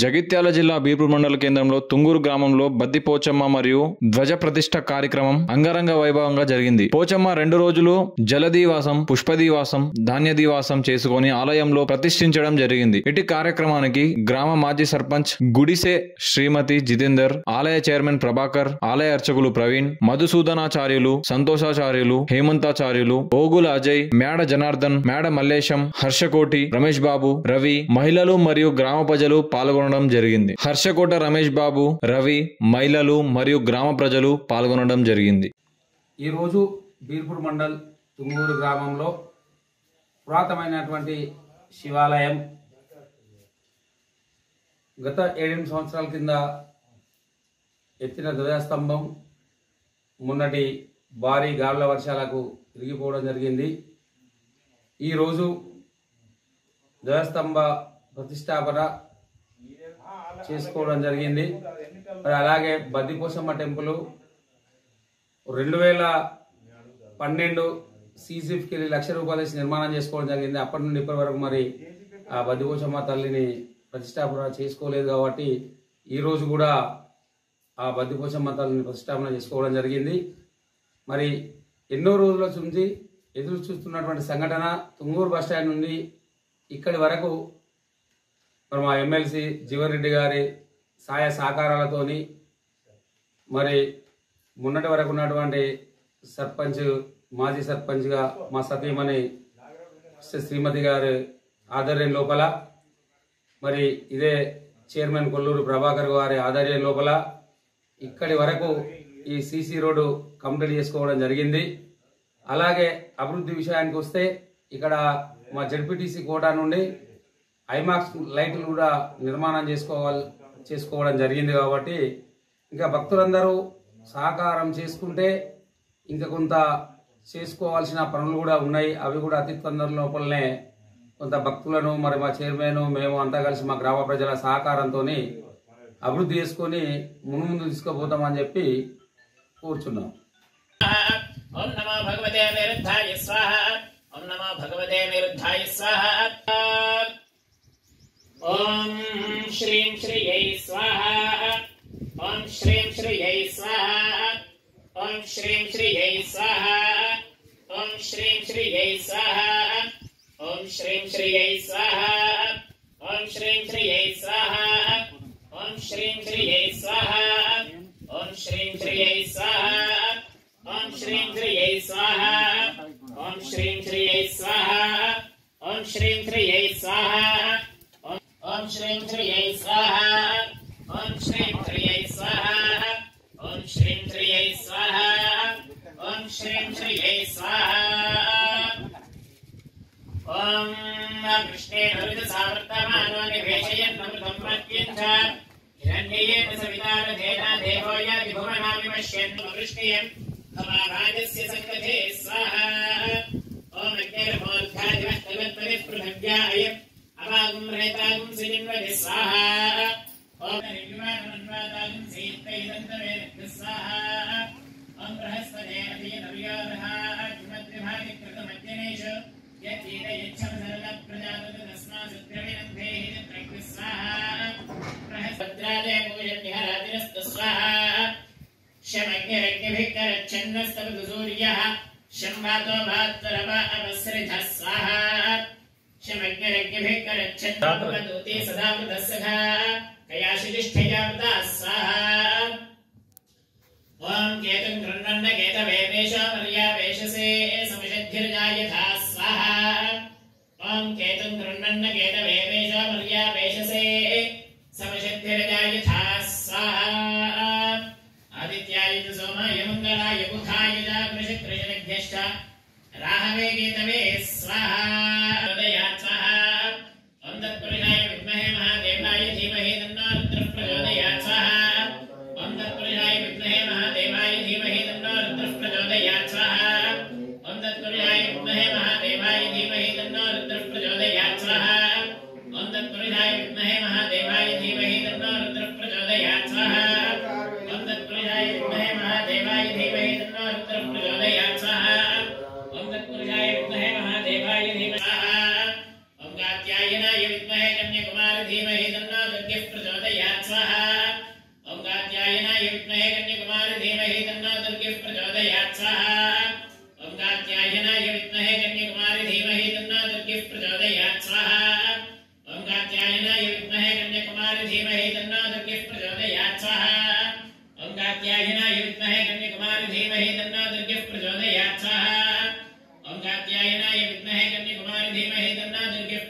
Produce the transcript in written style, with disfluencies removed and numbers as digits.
జగిత్యాల జిల్లా బీర్పూర్ మండల కేంద్రంలో తుంగూరు గ్రామంలో బద్ది పోచమ్మ మరియు ధ్వజ ప్రతిష్ఠ కార్యక్రమం అంగరంగ వైభవంగా జరిగింది. పోచమ్మ 2 రోజులు జలదీవాసం, పుష్పదీవాసం, ధాన్యదీవాసం చేసుకుని ఆలయంలో ప్రతిష్ఠించడం జరిగింది. ఇటు కార్యక్రమానికి గ్రామ మాజీ సర్పంచ్ గుడిసె శ్రీమతి జితేందర్, ఆలయ చైర్మన్ ప్రభాకర్, ఆలయ అర్చకులు ప్రవీణ్, మధుసూదనాచార్యులు, సంతోషాచార్యులు, హేమంతాచార్యులు, ఓగుల అజయ్, మేడ జనార్దన్, మేడ మల్లేశం, హర్షకోటి, రమేష్ బాబు, రవి, మహిళలు మరియు గ్రామ ప్రజలు పాల్గొనడం జరిగింది. హర్షకోట రమేష్ బాబు, రవి, మహిళలు మరియు గ్రామ ప్రజలు పాల్గొనడం జరిగింది. ఈరోజు బీర్పూర్ మండల్ తుంగూరు గ్రామంలో పురాతనమైనటువంటి శివాలయం గత 7 సంవత్సరాల కింద ఎత్తిన ధ్వజస్తంభం మొన్నటి భారీ గాలుల వర్షాలకు తిరిగిపోవడం జరిగింది. ఈరోజు ధ్వజస్తంభ ప్రతిష్టాపన చేసుకోవడం జరిగింది. మరి అలాగే బద్దిపోచమ్మ టెంపుల్ 2012 సీసీఫ్కి ₹1 లక్ష నిర్మాణం చేసుకోవడం జరిగింది. అప్పటి నుండి ఇప్పటి వరకు మరి ఆ బద్దిపోచమ్మ తల్లిని ప్రతిష్టాపన చేసుకోలేదు కాబట్టి ఈరోజు కూడా ఆ బద్దిపోచమ్మ తల్లిని ప్రతిష్టాపన చేసుకోవడం జరిగింది. మరి ఎన్నో రోజుల నుంచి ఎదురు చూస్తున్నటువంటి సంఘటన తుంగూరు బస్టాండ్ నుండి ఇక్కడి వరకు మరి మా ఎమ్మెల్సీ జీవన్రెడ్డి గారి సహాయ సహకారాలతోని మరి మొన్నటి వరకు ఉన్నటువంటి సర్పంచ్, మాజీ సర్పంచ్గా మా సతీమణి శ్రీమతి గారి ఆధ్వర్యం లోపల, మరి ఇదే చైర్మన్ కొల్లూరు ప్రభాకర్ గారి ఆధ్వర్యం లోపల ఇక్కడి వరకు ఈ సీసీ రోడ్డు కంప్లీట్ చేసుకోవడం జరిగింది. అలాగే అభివృద్ధి విషయానికి వస్తే ఇక్కడ మా జడ్పీటీసీ కోటా నుండి ఐమాక్స్ లైట్లు కూడా నిర్మాణం చేసుకోవడం జరిగింది. కాబట్టి ఇంకా భక్తులందరూ సహకారం చేసుకుంటే ఇంకా కొంత చేసుకోవాల్సిన పనులు కూడా ఉన్నాయి. అవి కూడా అతి తొందర లోపలనే కొంత భక్తులను మరి మా చైర్మన్ మేము అంతా కలిసి మా గ్రామ ప్రజల సహకారంతో అభివృద్ధి చేసుకొని ముందు తీసుకుపోతామని చెప్పి కూర్చున్నాం. ఓం నమో భగవతే నిరుద్ధాయ స్వాహ. ఓం నమో భగవతే నిరుద్ధాయ స్వాహ. ఓం శ్రీం శ్రీయై స్వాహ. ఓం శ్రీం శ్రీయై స్వాహ. ఓం శ్రీం శ్రీయై స్వాహ. ఓం శ్రీం శ్రీయై స్వాహ. ఓం శ్రీం శ్రీయై స్వాహ. ఓం శ్రీం శ్రీయై స్వాహ. ఓం శ్రీం శ్రీయై స్వాహ. ఓం శ్రీం శ్రీయై స్వాహ. ఓం శ్రీం శ్రీయై స్వాహ. ఓం శ్రీం శ్రీయై స్వాహ. ఓం శ్రీం శ్రీయై స్వాహ. ఓం శ్రీం శ్రీయై స్వాహ. ఓం శ్రీం శ్రీయై స్వాహ. ఓం శ్రీం శ్రీయై స్వాహ. ఓం శ్రీం శ్రీయై స్వాహ. ఓం కృష్ణేన సావర్తమానో నివేశయన్ అమృతం మత్యంచ హిరణ్యేన సవితారథేన దేవో యాతి భువనామి పశ్యన్ కృష్ణేయం సమారాజస్య సంకథే స్వాహా. ఓం అగ్నిర్మోద్ఘాదివస్తవత్పరి పృథవ్యాయ అవాగుం రేతాగుం శ్రీనిన్వది స్వాహా. ఓం నిర్విమానమన్వాదాగుం సీత్తైదంతవేద స్వాహా. ఓం బృహస్పతే అభియనవ్యోరః కిమద్విభాగి కృతమజ్జనేషు యతీత యచ్చమ సరళ ప్రజాపతి తస్మాసుద్రవినందేహి ప్రజ్ఞ స్వాహా. బృహస్పత్రాదే పూజన్యహరాదిరస్తు స్వాహా. శమగ్నిరగ్నిభిఃకరచ్ఛన్నస్తవతు సూర్యః శంవాతో భాత్తరవ అవసృజః స్వాహా. శమగ్నిరగ్నిభిఃకరచ్ఛన్నోపదూతే సదా మృతస్సఖా కయాశితిష్ఠయావృతా స్వాహా. ఓం కేతుం గృహ్ణన్న కేతవేషో మర్యావేషసే సమషద్ధిర్జాయథా స్వాహా. ఓం కేతుం గృహ్ణన్న కేతవేషో మర్యావేషసే సమషద్ధిర్జాయథా స్వాహా. ఆదిత్యాయ సోమాయ మంగళాయ బుధాయ జాగ్రశక్రజనఘ్యశ్చ రాహవే కేతవే స్వాహా. ప్రచోదయాత్ స్వాహా. ఓం తత్పురుషాయ విద్మహే మహాదేవాయ ధీమహి తన్నో రుద్రః ప్రచోదయాత్ స్వాహా. ఓం తత్పురుషాయ విద్మహే మహాదేవాయ ధీమహి తన్నో రుద్రః ప్రచోదయాత్ స్వాహా. ఓం తత్పురుషాయ విద్మహే మహాదేవాయ ధీమహి తన్నో రుద్రః ప్రచోదయాత్ స్వాహా. ఓం తత్పురుషాయ విద్మహే మహాదేవాయ ధీమహి తన్నో రుద్రః ప్రచోదయాత్ స్వాహా. ఓం తత్పురుషాయ విద్మహే మహాదేవాయ ధీమహి తన్నో రుద్రః ప్రచోదయాత్ స్వాహా. ఓం తత్పురుషాయ విద్మహే మహాదేవాయ ధీమహి స్వాహా. ఓం కాత్యాయనాయ విద్మహే కన్యాకుమారి ధీమహి తన్నో దుర్గః ప్రచోదయాత్ प्रचोदयात् स्वाहा ओम कात्यायनाय विद्महे कन्याकुमारी धीमहि तन्नो दुर्गे प्रचोदयात् स्वाहा ओम कात्यायनाय विद्महे कन्याकुमारी धीमहि तन्नो दुर्गे प्रचोदयात् स्वाहा ओम कात्यायनाय विद्महे कन्याकुमारी धीमहि तन्नो दुर्गे प्रचोदयात् स्वाहा ओम कात्यायनाय विद्महे कन्याकुमारी धीमहि तन्नो दुर्गे प्रचोदयात् स्वाहा ओम कात्यायनाय विद्महे कन्याकुमारी धीमहि तन्नो दुर्गे